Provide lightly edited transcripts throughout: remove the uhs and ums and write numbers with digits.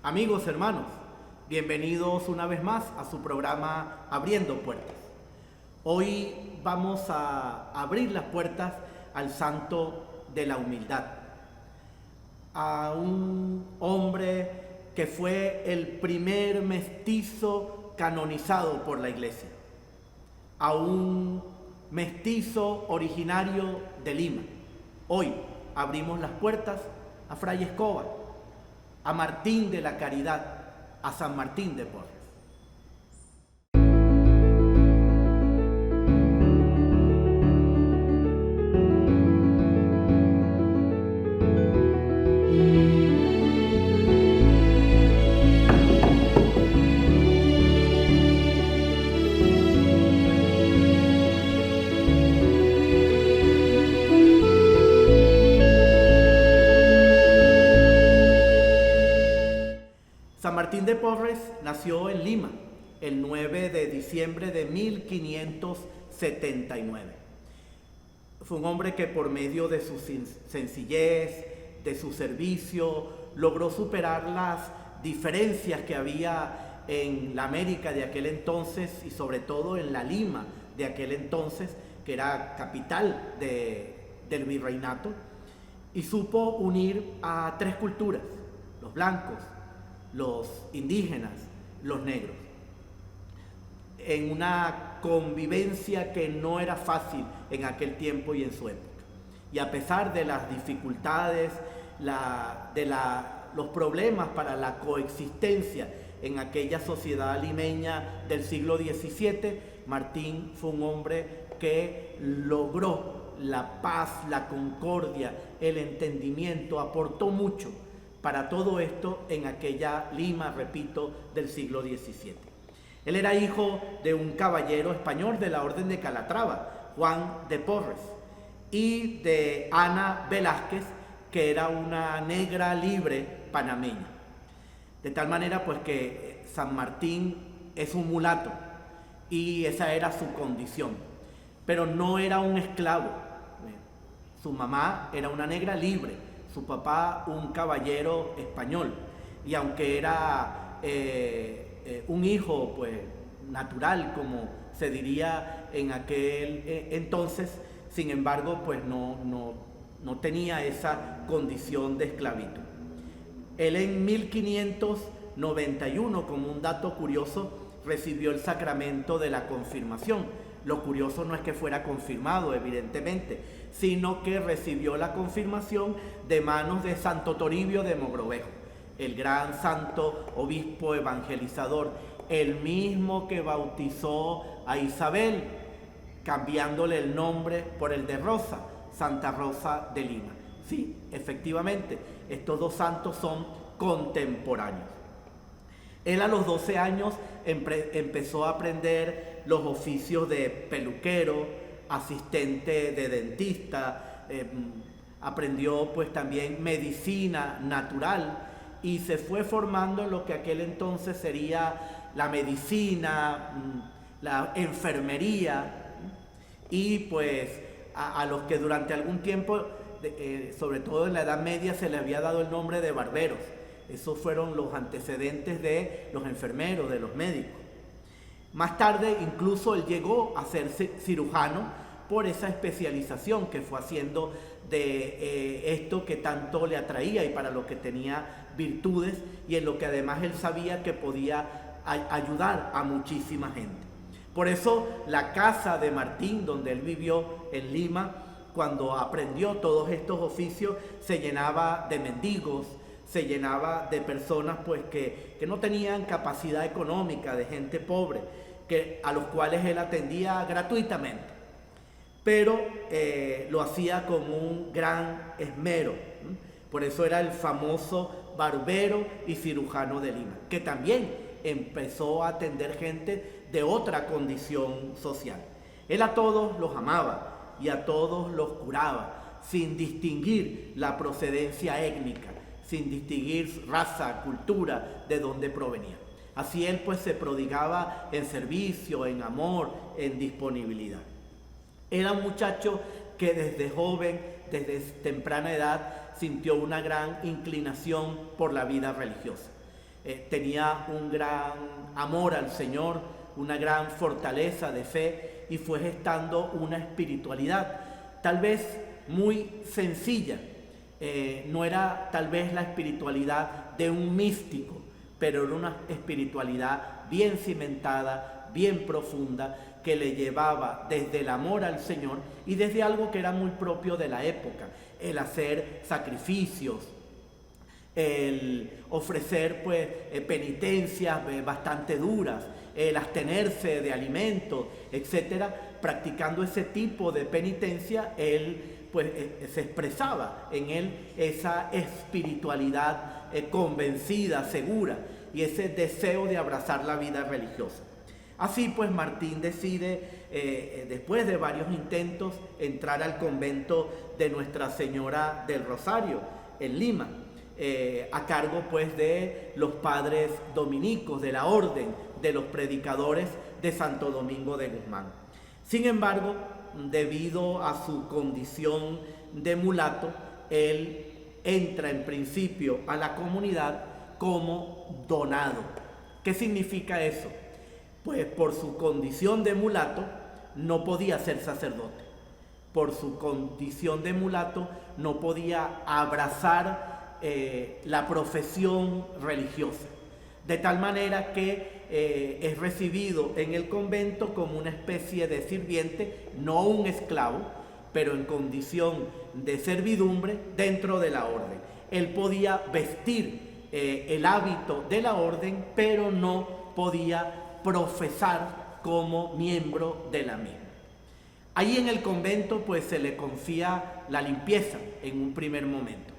Amigos, hermanos, bienvenidos una vez más a su programa Abriendo Puertas. Hoy vamos a abrir las puertas al santo de la humildad, a un hombre que fue el primer mestizo canonizado por la Iglesia, a un mestizo originario de Lima. Hoy abrimos las puertas a Fray Escobar, a Martín de la Caridad, a San Martín de Porres. San Martín de Porres nació en Lima el 9 de diciembre de 1579. Fue un hombre que por medio de su sencillez, de su servicio, logró superar las diferencias que había en la América de aquel entonces y sobre todo en la Lima de aquel entonces, que era capital del virreinato, y supo unir a tres culturas: los blancos, los indígenas, los negros, en una convivencia que no era fácil en aquel tiempo y en su época. Y a pesar de las dificultades, los problemas para la coexistencia en aquella sociedad limeña del siglo XVII, Martín fue un hombre que logró la paz, la concordia, el entendimiento, aportó mucho para todo esto en aquella Lima, repito, del siglo XVII. Él era hijo de un caballero español de la Orden de Calatrava, Juan de Porres, y de Ana Velázquez, que era una negra libre panameña. De tal manera pues que San Martín es un mulato y esa era su condición, pero no era un esclavo. Su mamá era una negra libre, su papá un caballero español, y aunque era un hijo pues natural, como se diría en aquel entonces, sin embargo pues no tenía esa condición de esclavitud. Él en 1591, como un dato curioso, recibió el sacramento de la confirmación. Lo curioso no es que fuera confirmado, evidentemente, sino que recibió la confirmación de manos de Santo Toribio de Mogrovejo, el gran santo obispo evangelizador, el mismo que bautizó a Isabel, cambiándole el nombre por el de Rosa, Santa Rosa de Lima. Sí, efectivamente, estos dos santos son contemporáneos. Él a los 12 años empezó a aprender los oficios de peluquero, asistente de dentista, aprendió pues también medicina natural y se fue formando en lo que aquel entonces sería la medicina, la enfermería, y pues a los que durante algún tiempo, sobre todo en la Edad Media, se le había dado el nombre de barberos. Esos fueron los antecedentes de los enfermeros, de los médicos. Más tarde incluso él llegó a ser cirujano por esa especialización que fue haciendo de esto que tanto le atraía y para lo que tenía virtudes, y en lo que además él sabía que podía ayudar a muchísima gente. Por eso la casa de Martín, donde él vivió en Lima, cuando aprendió todos estos oficios, se llenaba de mendigos, se llenaba de personas pues que no tenían capacidad económica, de gente pobre, a los cuales él atendía gratuitamente, pero lo hacía con un gran esmero. Por eso era el famoso barbero y cirujano de Lima, que también empezó a atender gente de otra condición social. Él a todos los amaba y a todos los curaba, sin distinguir la procedencia étnica, sin distinguir raza, cultura, de dónde provenía. Así él pues se prodigaba en servicio, en amor, en disponibilidad. Era un muchacho que desde joven, desde temprana edad, sintió una gran inclinación por la vida religiosa. tenía un gran amor al Señor, una gran fortaleza de fe y fue gestando una espiritualidad tal vez muy sencilla. No era tal vez la espiritualidad de un místico, pero era una espiritualidad bien cimentada, bien profunda, que le llevaba desde el amor al Señor y desde algo que era muy propio de la época, el hacer sacrificios, el ofrecer pues penitencias bastante duras, el abstenerse de alimentos, etcétera. Practicando ese tipo de penitencia, él pues se expresaba en él esa espiritualidad convencida, segura, y ese deseo de abrazar la vida religiosa. Así pues Martín decide, después de varios intentos, entrar al convento de Nuestra Señora del Rosario, en Lima, a cargo pues de los padres dominicos, de la orden de los predicadores de Santo Domingo de Guzmán. Sin embargo, debido a su condición de mulato, él entra en principio a la comunidad como donado. ¿Qué significa eso? Pues por su condición de mulato no podía ser sacerdote. Por su condición de mulato no podía abrazar la profesión religiosa. De tal manera que es recibido en el convento como una especie de sirviente, no un esclavo, pero en condición de servidumbre dentro de la orden. Él podía vestir el hábito de la orden, pero no podía profesar como miembro de la misma. Ahí en el convento pues se le confía la limpieza en un primer momento.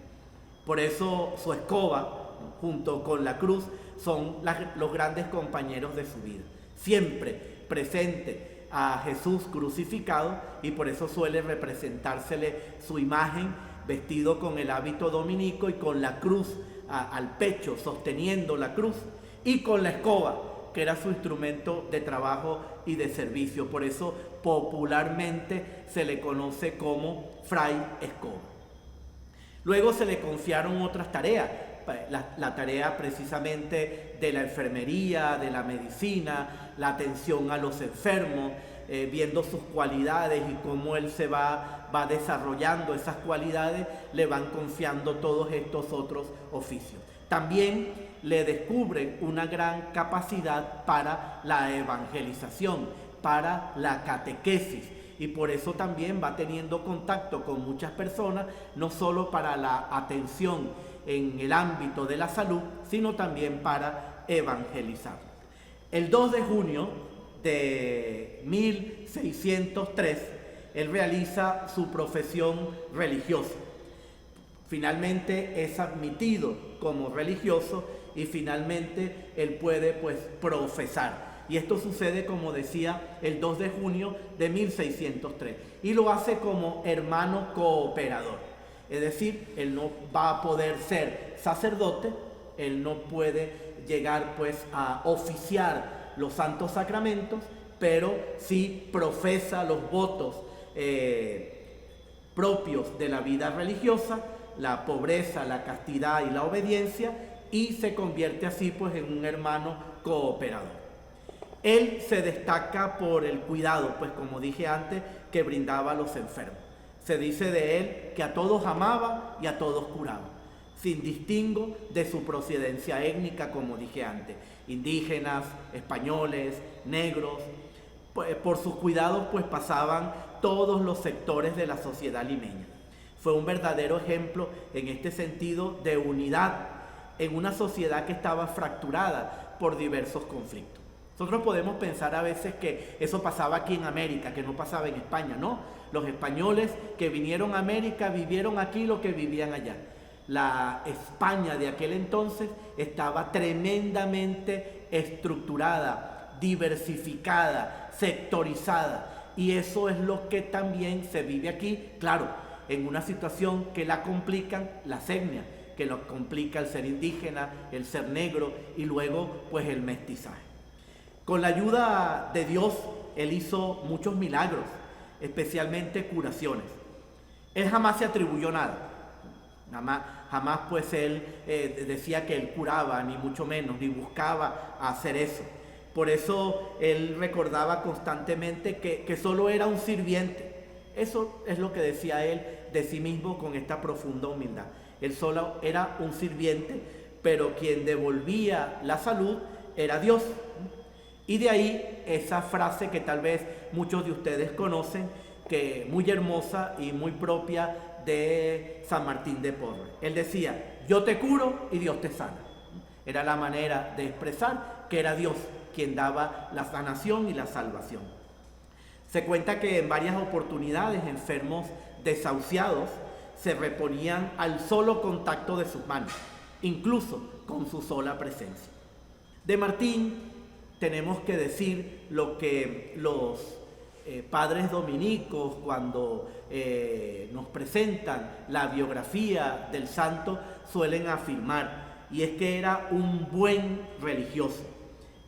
Por eso su escoba junto con la cruz son los grandes compañeros de su vida. Siempre presente a Jesús crucificado, y por eso suele representársele su imagen vestido con el hábito dominico y con la cruz al pecho, sosteniendo la cruz, y con la escoba, que era su instrumento de trabajo y de servicio. Por eso popularmente se le conoce como Fray Escoba. Luego se le confiaron otras tareas, la tarea precisamente de la enfermería, de la medicina, la atención a los enfermos, viendo sus cualidades y cómo él se va desarrollando esas cualidades, le van confiando todos estos otros oficios. También le descubren una gran capacidad para la evangelización, para la catequesis, y por eso también va teniendo contacto con muchas personas, no solo para la atención en el ámbito de la salud, sino también para evangelizar. El 2 de junio de 1603, él realiza su profesión religiosa. Finalmente es admitido como religioso y finalmente él puede pues profesar. Y esto sucede, como decía, el 2 de junio de 1603. Y lo hace como hermano cooperador. Es decir, él no va a poder ser sacerdote, él no puede llegar pues a oficiar los santos sacramentos, pero sí profesa los votos propios de la vida religiosa, la pobreza, la castidad y la obediencia, y se convierte así pues en un hermano cooperador. Él se destaca por el cuidado, pues como dije antes, que brindaba a los enfermos. Se dice de él que a todos amaba y a todos curaba, sin distingo de su procedencia étnica, como dije antes, indígenas, españoles, negros. Por sus cuidados pues pasaban todos los sectores de la sociedad limeña. Fue un verdadero ejemplo en este sentido de unidad en una sociedad que estaba fracturada por diversos conflictos. Nosotros podemos pensar a veces que eso pasaba aquí en América, que no pasaba en España, ¿no? Los españoles que vinieron a América vivieron aquí lo que vivían allá. La España de aquel entonces estaba tremendamente estructurada, diversificada, sectorizada, y eso es lo que también se vive aquí, claro, en una situación que la complican las etnias, que lo complica el ser indígena, el ser negro y luego pues el mestizaje. Con la ayuda de Dios, él hizo muchos milagros, especialmente curaciones. Él jamás se atribuyó nada. Jamás pues él decía que él curaba, ni mucho menos, ni buscaba hacer eso. Por eso él recordaba constantemente que solo era un sirviente. Eso es lo que decía él de sí mismo con esta profunda humildad. Él solo era un sirviente, pero quien devolvía la salud era Dios. Y de ahí esa frase que tal vez muchos de ustedes conocen, que muy hermosa y muy propia de San Martín de Porres. Él decía, yo te curo y Dios te sana. Era la manera de expresar que era Dios quien daba la sanación y la salvación. Se cuenta que en varias oportunidades enfermos desahuciados se reponían al solo contacto de sus manos, incluso con su sola presencia. De Martín tenemos que decir lo que los padres dominicos, cuando nos presentan la biografía del santo, suelen afirmar, y es que era un buen religioso.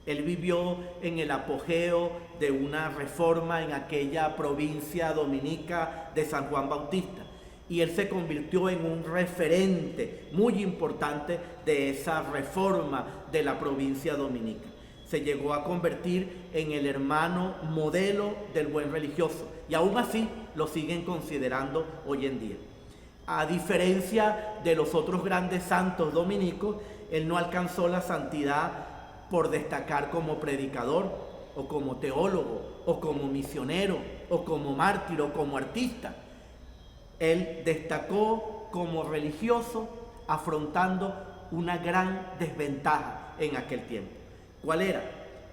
Él vivió en el apogeo de una reforma en aquella provincia dominica de San Juan Bautista, y él se convirtió en un referente muy importante de esa reforma de la provincia dominica. Se llegó a convertir en el hermano modelo del buen religioso, y aún así lo siguen considerando hoy en día. A diferencia de los otros grandes santos dominicos, él no alcanzó la santidad por destacar como predicador, o como teólogo, o como misionero, o como mártir, o como artista. Él destacó como religioso, afrontando una gran desventaja en aquel tiempo. ¿Cuál era?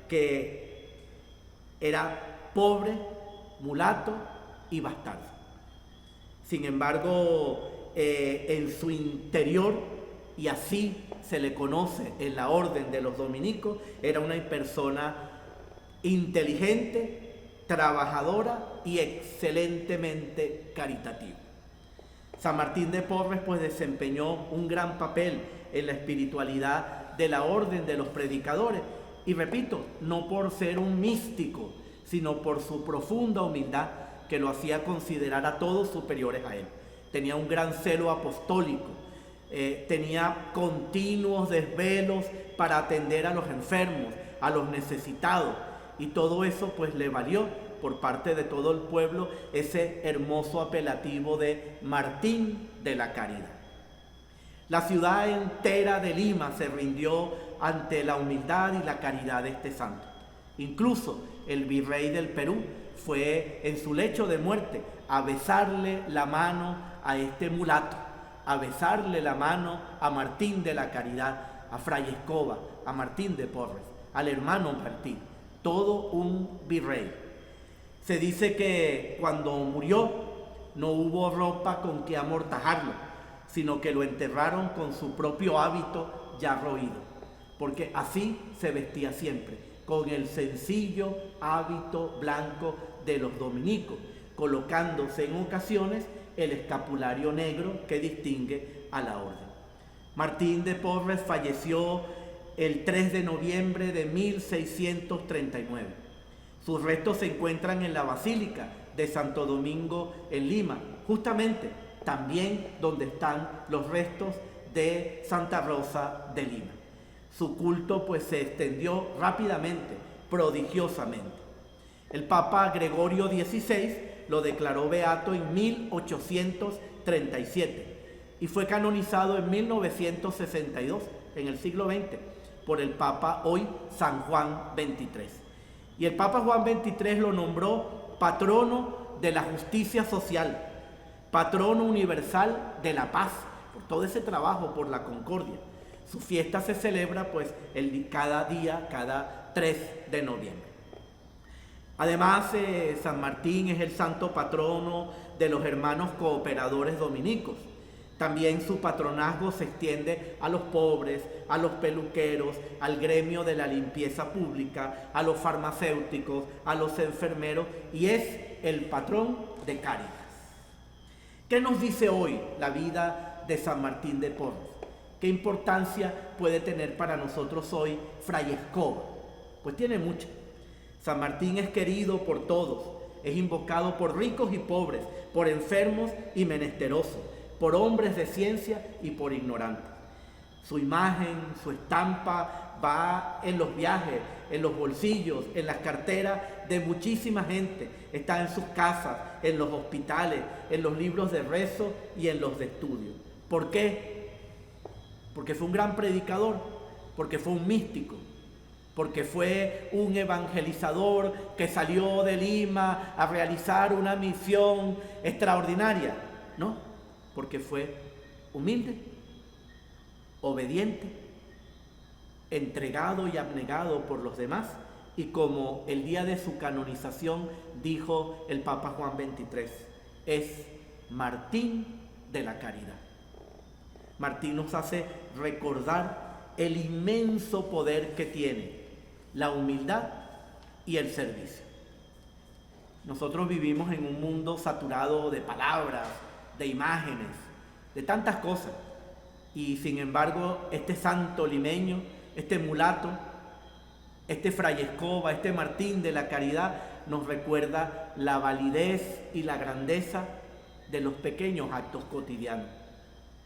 Que era pobre, mulato y bastardo. Sin embargo, en su interior, y así se le conoce en la orden de los dominicos, era una persona inteligente, trabajadora y excelentemente caritativa. San Martín de Porres pues desempeñó un gran papel en la espiritualidad de la orden de los predicadores, y repito, no por ser un místico, sino por su profunda humildad que lo hacía considerar a todos superiores a él. Tenía un gran celo apostólico, tenía continuos desvelos para atender a los enfermos, a los necesitados, y todo eso pues le valió por parte de todo el pueblo ese hermoso apelativo de Martín de la Caridad. La ciudad entera de Lima se rindió ante la humildad y la caridad de este santo. Incluso el virrey del Perú fue en su lecho de muerte a besarle la mano a este mulato, a besarle la mano a Martín de la Caridad, a Fray Escoba, a Martín de Porres, al hermano Martín, todo un virrey. Se dice que cuando murió no hubo ropa con que amortajarlo, sino que lo enterraron con su propio hábito ya roído, porque así se vestía siempre, con el sencillo hábito blanco de los dominicos, colocándose en ocasiones el escapulario negro que distingue a la orden. Martín de Porres falleció el 3 de noviembre de 1639. Sus restos se encuentran en la Basílica de Santo Domingo en Lima, justamente también donde están los restos de Santa Rosa de Lima. Su culto pues se extendió rápidamente, prodigiosamente. El Papa Gregorio XVI lo declaró beato en 1837 y fue canonizado en 1962, en el siglo XX, por el Papa hoy San Juan XXIII. Y el Papa Juan XXIII lo nombró patrono de la justicia social, patrono universal de la paz, por todo ese trabajo por la concordia. Su fiesta se celebra pues cada 3 de noviembre. Además, San Martín es el santo patrono de los hermanos cooperadores dominicos. También su patronazgo se extiende a los pobres, a los peluqueros, al gremio de la limpieza pública, a los farmacéuticos, a los enfermeros, y es el patrón de Cáritas. ¿Qué nos dice hoy la vida de San Martín de Porres? ¿Qué importancia puede tener para nosotros hoy Fray Escoba? Pues tiene mucha. San Martín es querido por todos, es invocado por ricos y pobres, por enfermos y menesterosos, por hombres de ciencia y por ignorantes. Su imagen, su estampa va en los viajes, en los bolsillos, en las carteras de muchísima gente. Está en sus casas, en los hospitales, en los libros de rezo y en los de estudio. ¿Por qué? Porque fue un gran predicador, porque fue un místico, porque fue un evangelizador que salió de Lima a realizar una misión extraordinaria. No, porque fue humilde, obediente, entregado y abnegado por los demás, y como el día de su canonización dijo el Papa Juan XXIII, es Martín de la caridad. Martín nos hace recordar el inmenso poder que tiene la humildad y el servicio. Nosotros vivimos en un mundo saturado de palabras, de imágenes, de tantas cosas, y sin embargo este santo limeño, este mulato, este Fray Escoba, este Martín de la Caridad nos recuerda la validez y la grandeza de los pequeños actos cotidianos,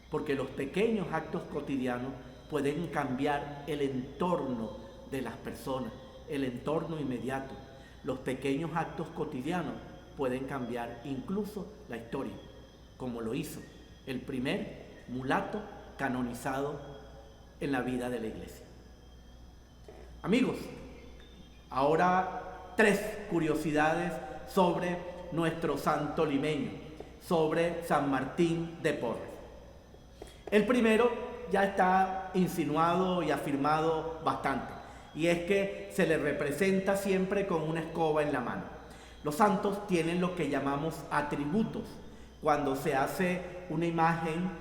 porque los pequeños actos cotidianos pueden cambiar el entorno de las personas, el entorno inmediato. Los pequeños actos cotidianos pueden cambiar incluso la historia, como lo hizo el primer mulato canonizado en la vida de la Iglesia. Amigos, ahora 3 curiosidades sobre nuestro santo limeño, sobre San Martín de Porres. El primero ya está insinuado y afirmado bastante, y es que se le representa siempre con una escoba en la mano. Los santos tienen lo que llamamos atributos. Cuando se hace una imagen,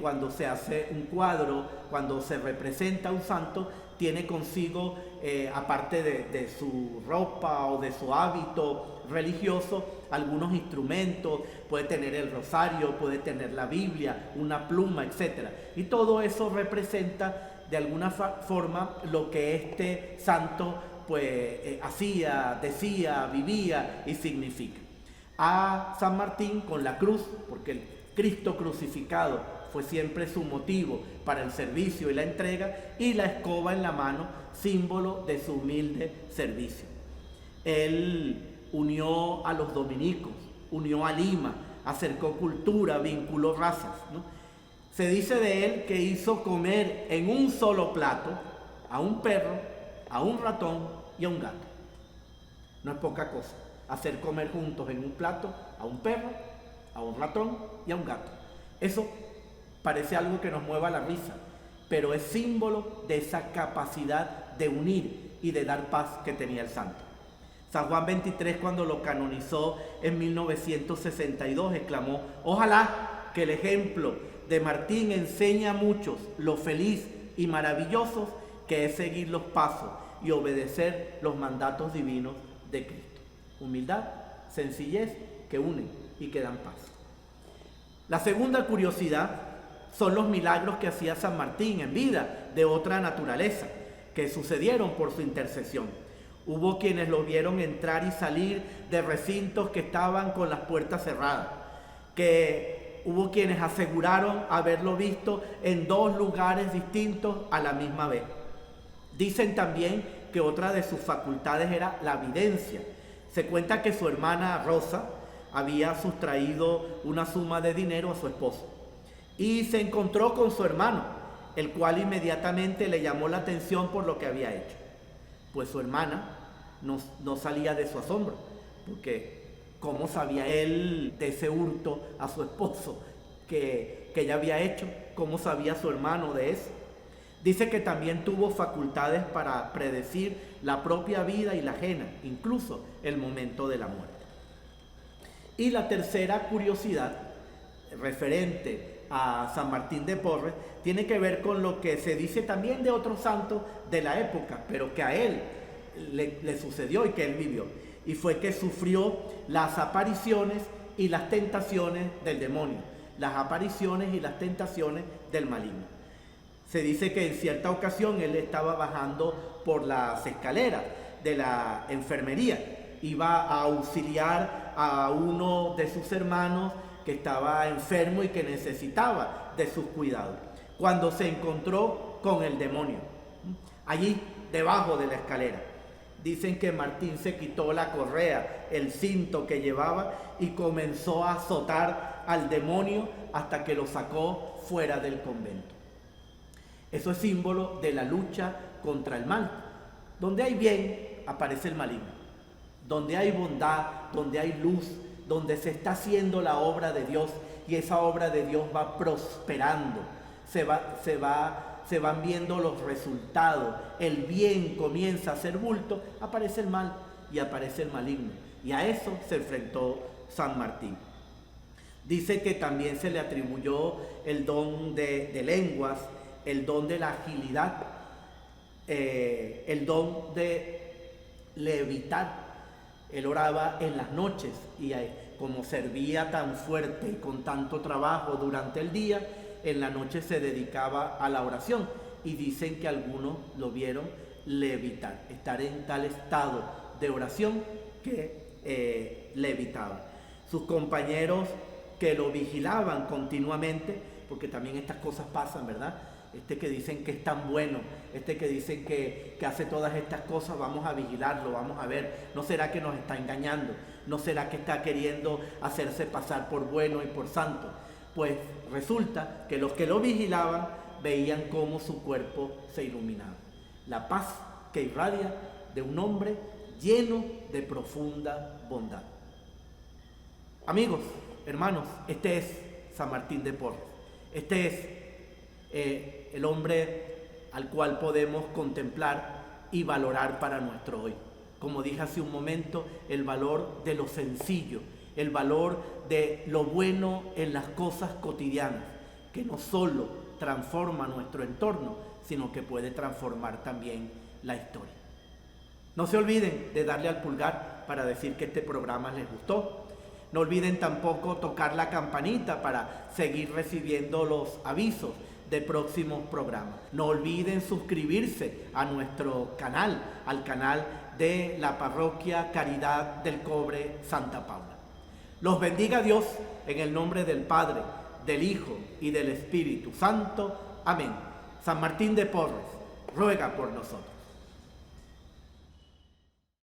cuando se hace un cuadro, cuando se representa un santo, tiene consigo, aparte de su ropa o de su hábito religioso, algunos instrumentos. Puede tener el rosario, puede tener la Biblia, una pluma, etc. Y todo eso representa de alguna forma lo que este santo hacía, decía, vivía y significa. A San Martín con la cruz, porque el Cristo crucificado fue siempre su motivo para el servicio y la entrega, y la escoba en la mano, símbolo de su humilde servicio. Él unió a los dominicos, unió a Lima, acercó cultura, vinculó razas, ¿no? Se dice de él que hizo comer en un solo plato a un perro, a un ratón y a un gato. No es poca cosa hacer comer juntos en un plato a un perro, a un ratón y a un gato. Eso parece algo que nos mueva la risa, pero es símbolo de esa capacidad de unir y de dar paz que tenía el santo. San Juan XXIII, cuando lo canonizó en 1962, exclamó: ojalá que el ejemplo de Martín enseñe a muchos lo feliz y maravillosos que es seguir los pasos y obedecer los mandatos divinos de Cristo. Humildad, sencillez que unen y que dan paz. La segunda curiosidad son los milagros que hacía San Martín en vida, de otra naturaleza, que sucedieron por su intercesión. Hubo quienes lo vieron entrar y salir de recintos que estaban con las puertas cerradas, que hubo quienes aseguraron haberlo visto en 2 lugares distintos a la misma vez. Dicen también que otra de sus facultades era la videncia. Se cuenta que su hermana Rosa había sustraído una suma de dinero a su esposo y se encontró con su hermano, el cual inmediatamente le llamó la atención por lo que había hecho. Pues su hermana no salía de su asombro, porque ¿cómo sabía él de ese hurto a su esposo que ella había hecho? ¿Cómo sabía su hermano de eso? Dice que también tuvo facultades para predecir la propia vida y la ajena, incluso el momento de la muerte. Y la tercera curiosidad referente a San Martín de Porres tiene que ver con lo que se dice también de otros santos de la época, pero que a él le sucedió y que él vivió. Y fue que sufrió las apariciones y las tentaciones del demonio, las apariciones y las tentaciones del maligno. Se dice que en cierta ocasión él estaba bajando por las escaleras de la enfermería, iba a auxiliar a uno de sus hermanos que estaba enfermo y que necesitaba de sus cuidados, cuando se encontró con el demonio, allí debajo de la escalera. Dicen que Martín se quitó la correa, el cinto que llevaba, y comenzó a azotar al demonio hasta que lo sacó fuera del convento. Eso es símbolo de la lucha contra el mal. Donde hay bien, aparece el maligno. Donde hay bondad, donde hay luz, donde se está haciendo la obra de Dios y esa obra de Dios va prosperando, se van viendo los resultados, el bien comienza a hacer bulto, aparece el mal y aparece el maligno. Y a eso se enfrentó San Martín. Dice que también se le atribuyó el don de lenguas, el don de la agilidad, el don de levitar. Él oraba en las noches y como servía tan fuerte y con tanto trabajo durante el día, en la noche se dedicaba a la oración. Y dicen que algunos lo vieron levitar, estar en tal estado de oración que levitaba. Sus compañeros que lo vigilaban continuamente, porque también estas cosas pasan, ¿verdad? Que dicen que es tan bueno, que dicen que hace todas estas cosas, vamos a vigilarlo, vamos a ver, ¿no será que nos está engañando? ¿No será que está queriendo hacerse pasar por bueno y por santo? Pues resulta que los que lo vigilaban veían cómo su cuerpo se iluminaba. La paz que irradia de un hombre lleno de profunda bondad. Amigos, hermanos, este es San Martín de Porres. Este es el hombre al cual podemos contemplar y valorar para nuestro hoy. Como dije hace un momento, el valor de lo sencillo, el valor de lo bueno en las cosas cotidianas, que no solo transforma nuestro entorno, sino que puede transformar también la historia. No se olviden de darle al pulgar para decir que este programa les gustó. No olviden tampoco tocar la campanita para seguir recibiendo los avisos de próximos programas. No olviden suscribirse a nuestro canal, al canal de la Parroquia Caridad del Cobre Santa Paula. Los bendiga Dios en el nombre del Padre, del Hijo y del Espíritu Santo. Amén. San Martín de Porres, ruega por nosotros.